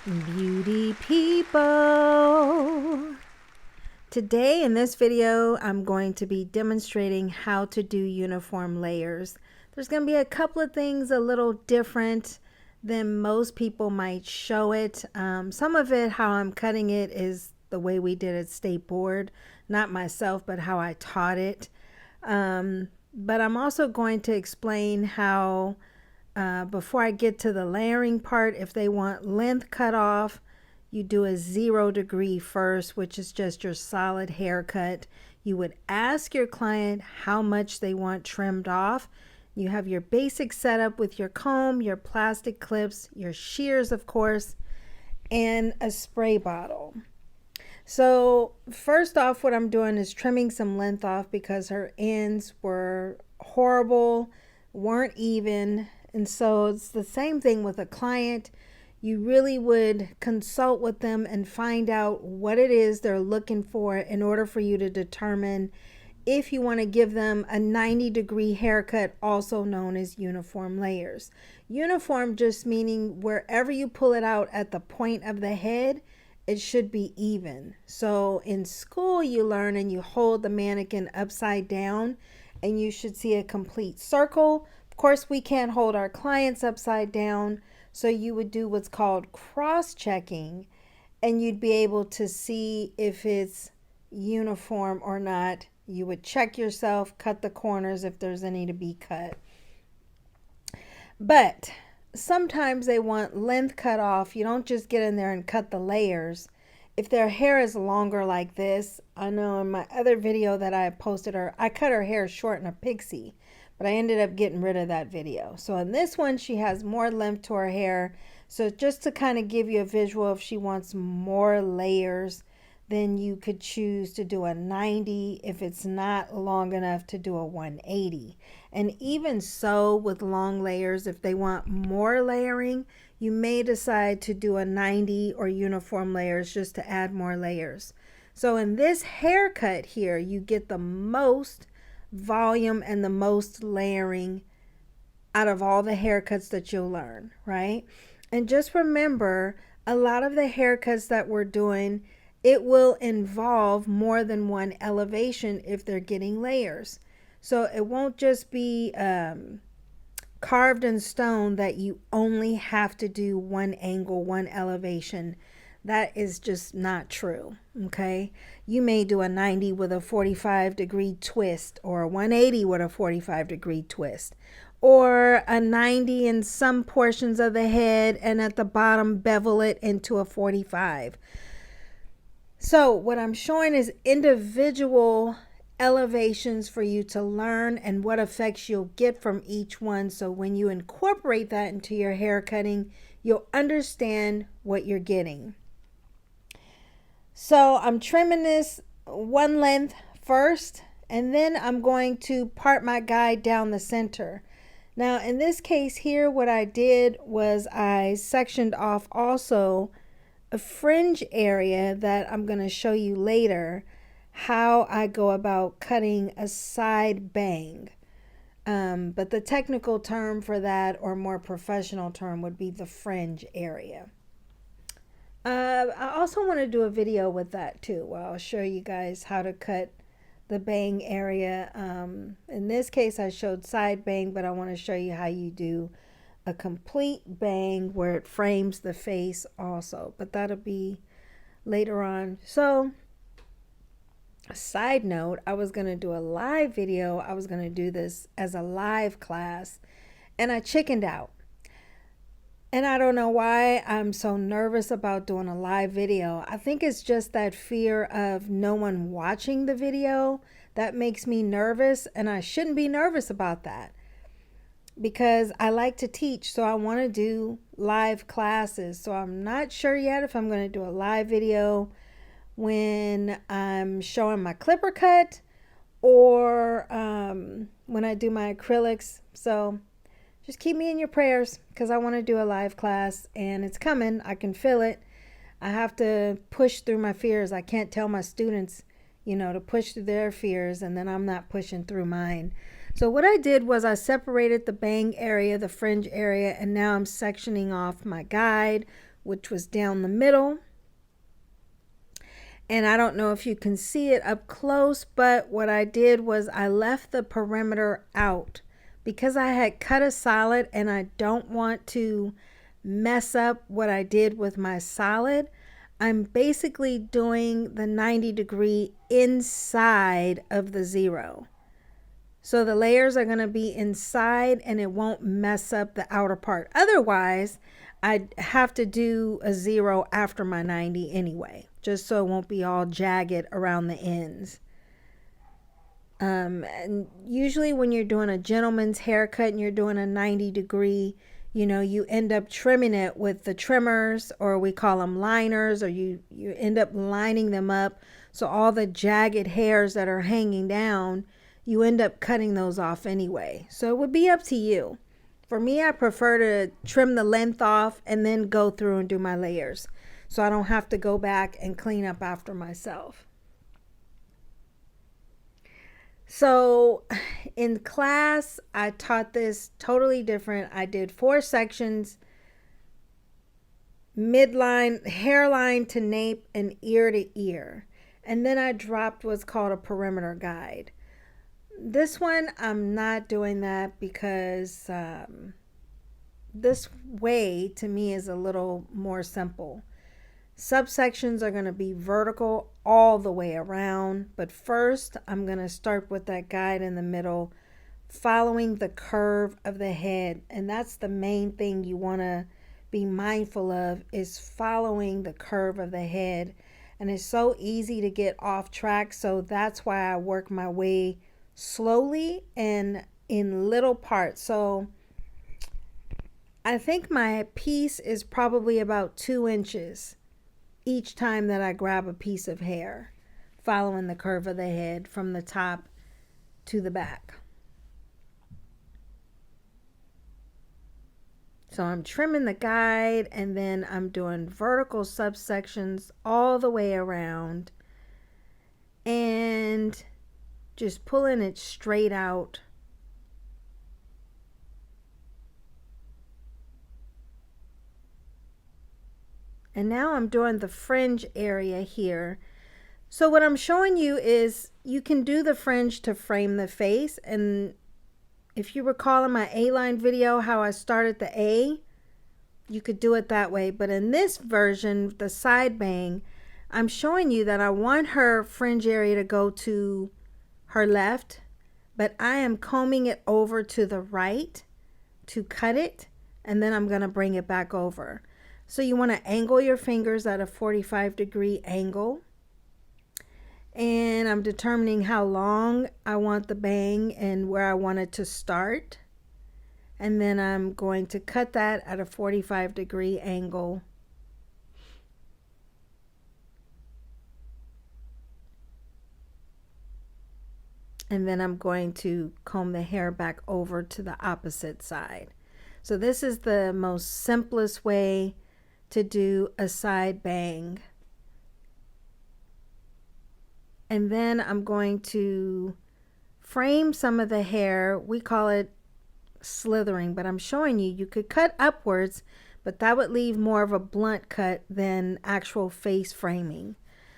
Beauty people. Today in this video, I'm going to be demonstrating how to do uniform layers. There's going to be a couple of things a little different than most people might show it. Some of it, how I'm cutting it, is the way we did it State Board. Not myself, but how I taught it. But I'm also going to explain how before I get to the layering part, if they want length cut off, you do a 0 degree first, which is just your solid haircut. You would ask your client how much they want trimmed off. You have your basic setup with your comb, your plastic clips, your shears, of course, and a spray bottle. So first off, what I'm doing is trimming some length off because her ends were horrible, weren't even. And so it's the same thing with a client. You really would consult with them and find out what it is they're looking for in order for you to determine if you want to give them a 90-degree haircut, also known as uniform layers. Uniform just meaning wherever you pull it out at the point of the head, it should be even. So in school, you learn and you hold the mannequin upside down and you should see a complete circle. Of course, we can't hold our clients upside down, so you would do what's called cross-checking, and you'd be able to see if it's uniform or not. You would check yourself, cut the corners if there's any to be cut. But sometimes they want length cut off. You don't just get in there and cut the layers. If their hair is longer like this, I know in my other video that I posted her, I cut her hair short in a pixie, but I ended up getting rid of that video. So in this one, she has more length to her hair. So just to kind of give you a visual, if she wants more layers, then you could choose to do a 90 if it's not long enough to do a 180. And even so, with long layers, if they want more layering, you may decide to do a 90 or uniform layers just to add more layers. So in this haircut here, you get the most volume and the most layering out of all the haircuts that you'll learn, right? And just remember, a lot of the haircuts that we're doing, it will involve more than one elevation if they're getting layers. So it won't just be carved in stone that you only have to do one angle, one elevation. That is just not true, okay? You may do a 90 with a 45-degree twist, or a 180 with a 45-degree twist, or a 90 in some portions of the head and at the bottom bevel it into a 45. So what I'm showing is individual elevations for you to learn and what effects you'll get from each one. So when you incorporate that into your hair cutting, you'll understand what you're getting. So I'm trimming this one length first, and then I'm going to part my guide down the center. Now in this case here, what I did was I sectioned off also a fringe area that I'm going to show you later how I go about cutting a side bang. But the technical term for that, or more professional term, would be the fringe area. I also want to do a video with that too, where I'll show you guys how to cut the bang area. In this case, I showed side bang, but I want to show you how you do a complete bang where it frames the face also, but that'll be later on. So a side note, I was going to do a live video. I was going to do this as a live class, and I chickened out. And I don't know why I'm so nervous about doing a live video. I think it's just that fear of no one watching the video that makes me nervous, and I shouldn't be nervous about that because I like to teach, so I want to do live classes. So I'm not sure yet if I'm going to do a live video when I'm showing my clipper cut or when I do my acrylics. So just keep me in your prayers because I want to do a live class, and it's coming. I can feel it. I have to push through my fears. I can't tell my students, to push through their fears, and then I'm not pushing through mine. So what I did was I separated the bang area, the fringe area, and now I'm sectioning off my guide which was down the middle. And I don't know if you can see it up close, but what I did was I left the perimeter out because I had cut a solid and I don't want to mess up what I did with my solid. I'm basically doing the 90-degree inside of the 0. So the layers are going to be inside and it won't mess up the outer part. Otherwise, I'd have to do a 0 after my 90 anyway, just so it won't be all jagged around the ends. And usually when you're doing a gentleman's haircut and you're doing a 90-degree, you know, you end up trimming it with the trimmers, or we call them liners, or you end up lining them up. So all the jagged hairs that are hanging down, you end up cutting those off anyway. So it would be up to you. For me, I prefer to trim the length off and then go through and do my layers, so I don't have to go back and clean up after myself. So in class, I taught this totally different. I did 4 sections: midline, hairline to nape, and ear to ear. And then I dropped what's called a perimeter guide. This one, I'm not doing that because this way to me is a little more simple. Subsections are going to be vertical all the way around, but first I'm going to start with that guide in the middle, following the curve of the head. And that's the main thing you want to be mindful of, is following the curve of the head. And it's so easy to get off track, so that's why I work my way slowly and in little parts. So I think my piece is probably about 2 inches each time that I grab a piece of hair, following the curve of the head from the top to the back. So I'm trimming the guide and then I'm doing vertical subsections all the way around and just pulling it straight out. And now I'm doing the fringe area here. So what I'm showing you is you can do the fringe to frame the face. And if you recall in my A-line video how I started the A, you could do it that way. But in this version, the side bang, I'm showing you that I want her fringe area to go to her left, but I am combing it over to the right to cut it, and then I'm going to bring it back over. So you want to angle your fingers at a 45-degree angle. And I'm determining how long I want the bang and where I want it to start. And then I'm going to cut that at a 45-degree angle. And then I'm going to comb the hair back over to the opposite side. So this is the most simplest way to do a side bang. And then I'm going to frame some of the hair. We call it slithering, but I'm showing you, you could cut upwards, but that would leave more of a blunt cut than actual face framing.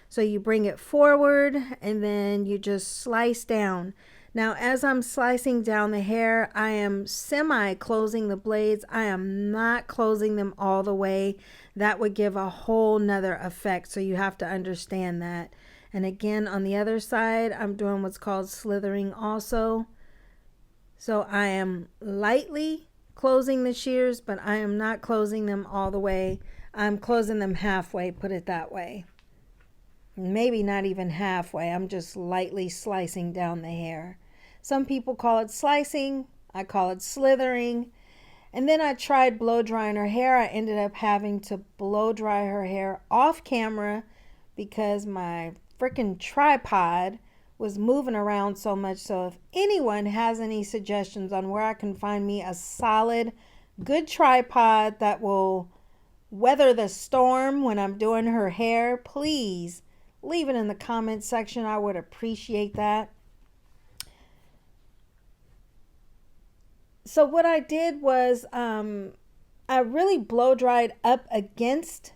So you bring it forward and then you just slice down. Now, as I'm slicing down the hair, I am semi-closing the blades. I am not closing them all the way. That would give a whole nother effect, so you have to understand that. And again, on the other side, I'm doing what's called slithering also. So I am lightly closing the shears, but I am not closing them all the way. I'm closing them halfway, put it that way. Maybe not even halfway. I'm just lightly slicing down the hair. Some people call it slicing. I call it slithering. And then I tried blow drying her hair. I ended up having to blow dry her hair off camera because my freaking tripod was moving around so much. So if anyone has any suggestions on where I can find me a solid, good tripod that will weather the storm when I'm doing her hair, please leave it in the comment section. I would appreciate that. So what I did was I really blow dried up against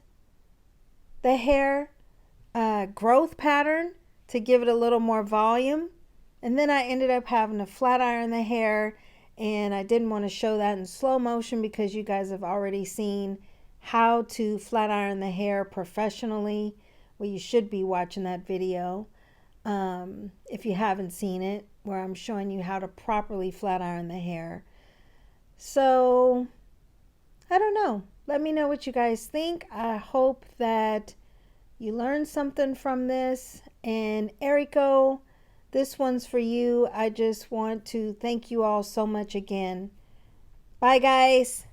the hair growth pattern to give it a little more volume. And then I ended up having to flat iron the hair, and I didn't want to show that in slow motion because you guys have already seen how to flat iron the hair professionally. Well, you should be watching that video if you haven't seen it, where I'm showing you how to properly flat iron the hair. So I don't know. Let me know what you guys think. I hope that you learned something from this. And Erico, this one's for you. I just want to thank you all so much again. Bye, guys.